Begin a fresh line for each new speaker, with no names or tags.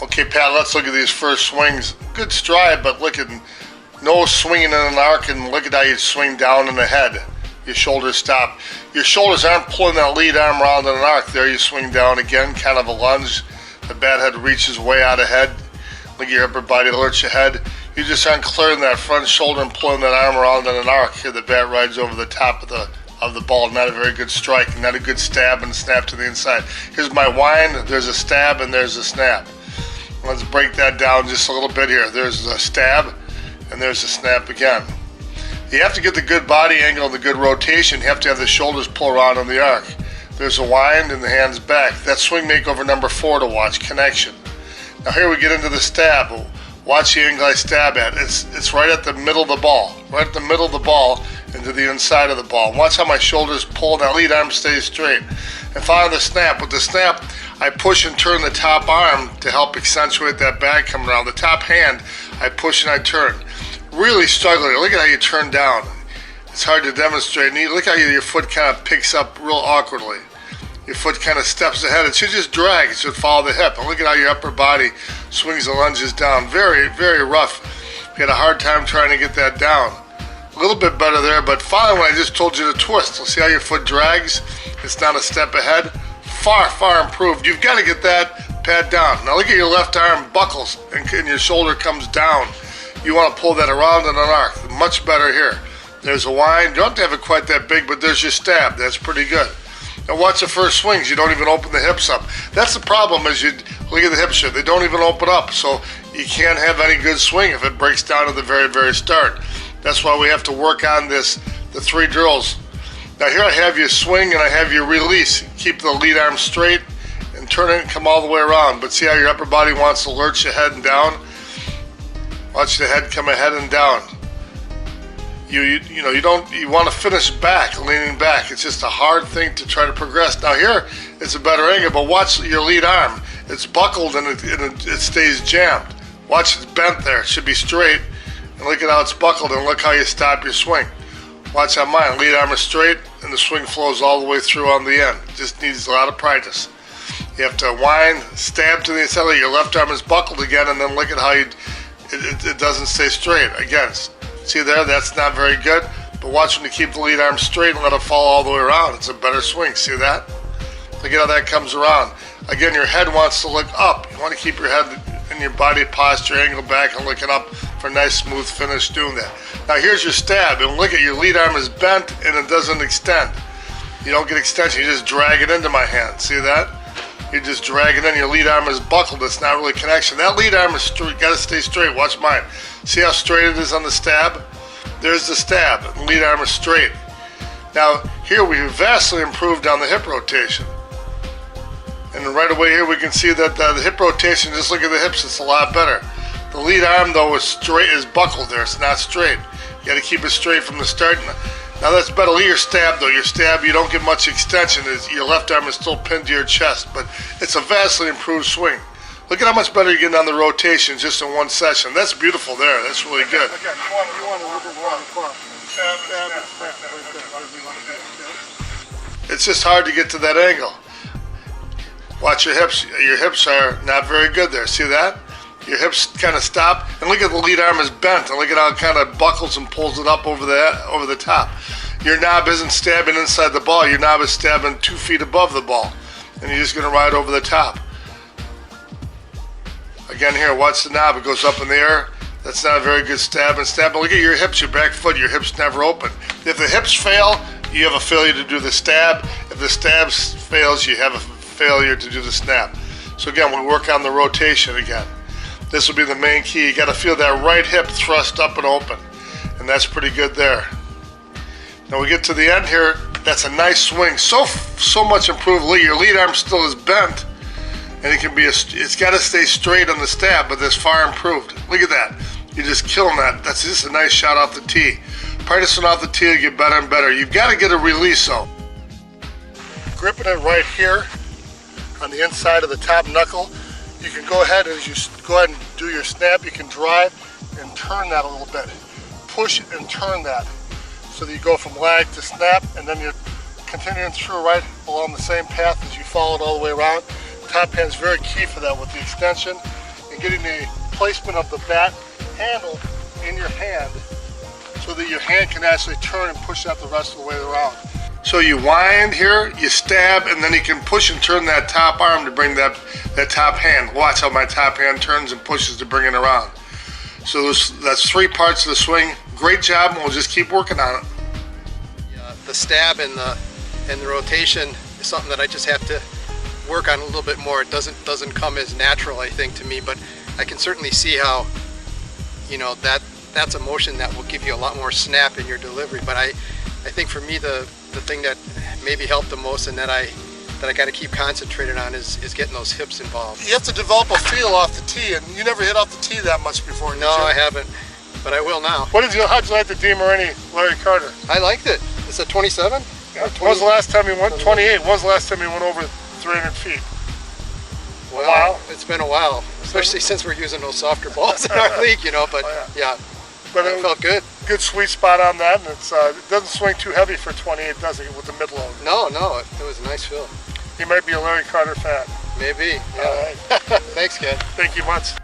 Okay, Pat, let's look at these first swings. Good stride, but look at no swinging in an arc, and look at how you swing down in the head. Your shoulders stop. Your shoulders aren't pulling that lead arm around in an arc. There you swing down again, kind of a lunge. The bat head reaches way out ahead. Look at your upper body alerts your head. You just aren't clearing that front shoulder and pulling that arm around in an arc. Here the bat rides over the top of the ball. Not a very good strike, not a good stab and snap to the inside. Here's my wind. There's a stab and there's a snap. Let's break that down just a little bit here. There's a stab and there's a snap again. You have to get the good body angle and the good rotation. You have to have the shoulders pull around on the arc. There's a wind and the hands back. That's swing makeover number 4 to watch, connection. Now here we get into the stab. Watch the angle I stab at. It's right at the middle of the ball. Right at the middle of the ball into the inside of the ball. Watch how my shoulders pull. That lead arm stays straight. And follow the snap. With the snap, I push and turn the top arm to help accentuate that back coming around. The top hand, I push and I turn. Really struggling. Look at how you turn down. It's hard to demonstrate. And look how your foot kind of picks up real awkwardly. Your foot kind of steps ahead. It should just drag. It should follow the hip. And look at how your upper body swings and lunges down. Very, very rough. We had a hard time trying to get that down. A little bit better there, but following what I just told you to twist. See how your foot drags? It's not a step ahead. Far, far improved. You've got to get that pad down. Now look at your left arm buckles and your shoulder comes down. You want to pull that around in an arc. Much better here. There's a wind. You don't have to have it quite that big, but there's your stab. That's pretty good. Now watch the first swings. You don't even open the hips up. That's the problem is you look at the hips here. They don't even open up. So you can't have any good swing if it breaks down at the very, very start. That's why we have to work on the 3 drills. Now here I have you swing and I have you release. Keep the lead arm straight and turn it and come all the way around. But see how your upper body wants to lurch your head and down? Watch the head come ahead and down. You want to finish back, leaning back. It's just a hard thing to try to progress. Now here, it's a better angle, but watch your lead arm. It's buckled and it stays jammed. Watch it's bent there. It should be straight. And look at how it's buckled and look how you stop your swing. Watch how mine. Lead arm is straight and the swing flows all the way through on the end. It just needs a lot of practice. You have to wind, stab to the inside. Your left arm is buckled again, and then look at how it doesn't stay straight. Again, see there, that's not very good, but watch when you keep the lead arm straight and let it fall all the way around. It's a better swing. See that? Look at how that comes around. Again, your head wants to look up. You want to keep your head and your body posture angle back and looking up for a nice smooth finish doing that. Now here's your stab, and look at your lead arm is bent and it doesn't extend. You don't get extension, you just drag it into my hand. See that? You just drag it in, your lead arm is buckled, it's not really connection. That lead arm is straight, gotta stay straight. Watch mine. See how straight it is on the stab? There's the stab, the lead arm is straight. Now here we've vastly improved on the hip rotation. And right away here we can see that the hip rotation, just look at the hips, it's a lot better. The lead arm though is buckled there, it's not straight. You gotta keep it straight from the start. Now that's better. Look at your stab though. Your stab, you don't get much extension. Your left arm is still pinned to your chest, but it's a vastly improved swing. Look at how much better you're getting on the rotation just in one session. That's beautiful there. That's really good.
Again, you want to look at one far.
It's just hard to get to that angle. Watch your hips. Your hips are not very good there. See that? Your hips kind of stop, and look at the lead arm is bent, and look at how it kind of buckles and pulls it up over the top. Your knob isn't stabbing inside the ball. Your knob is stabbing 2 feet above the ball, and you're just going to ride over the top. Again here, watch the knob. It goes up in the air. That's not a very good stab and stab. But look at your hips, your back foot. Your hips never open. If the hips fail, you have a failure to do the stab. If the stab fails, you have a failure to do the snap. So again, we work on the rotation again. This will be the main key. You got to feel that right hip thrust up and open, and that's pretty good there. Now we get to the end here. That's a nice swing. So much improved. Your lead arm still is bent, and it's got to stay straight on the stab, but that's far improved. Look at that. You're just killing that. That's just a nice shot off the tee. Practicing off the tee to get better and better. You've got to get a release though. Gripping it right here on the inside of the top knuckle. You can go ahead, as you go ahead and do your snap, you can drive and turn that a little bit. Push and turn that so that you go from lag to snap, and then you're continuing through right along the same path as you followed all the way around. Top hand's very key for that with the extension. and getting the placement of the bat handle in your hand so that your hand can actually turn and push that the rest of the way around. So you wind here, you stab, and then you can push and turn that top arm to bring that top hand. Watch how my top hand turns and pushes to bring it around. So that's 3 parts of the swing. Great job, and we'll just keep working on it.
The stab and the rotation is something that I just have to work on a little bit more. It doesn't come as natural, I think, to me, but I can certainly see how, you know, that's a motion that will give you a lot more snap in your delivery. But I think for me the thing that maybe helped the most and that I got to keep concentrated on is getting those hips involved.
You have to develop a feel off the tee, and you never hit off the tee that much before.
No, I haven't, but I will now.
How'd you like the DeMarini Larry Carter?
I liked it. It's a 27?
Yeah. When was the last time you went? 28. When was the last time you went over 300 feet?
Well, it's been a while, especially since we're using those softer balls in our league, you know, but yeah. But it felt good.
Good sweet spot on that, and it doesn't swing too heavy for 28, does it, with the mid-load?
No, it was a nice feel.
You might be a Larry Carter fan.
Maybe, yeah.
All right.
Thanks, Ken.
Thank you much.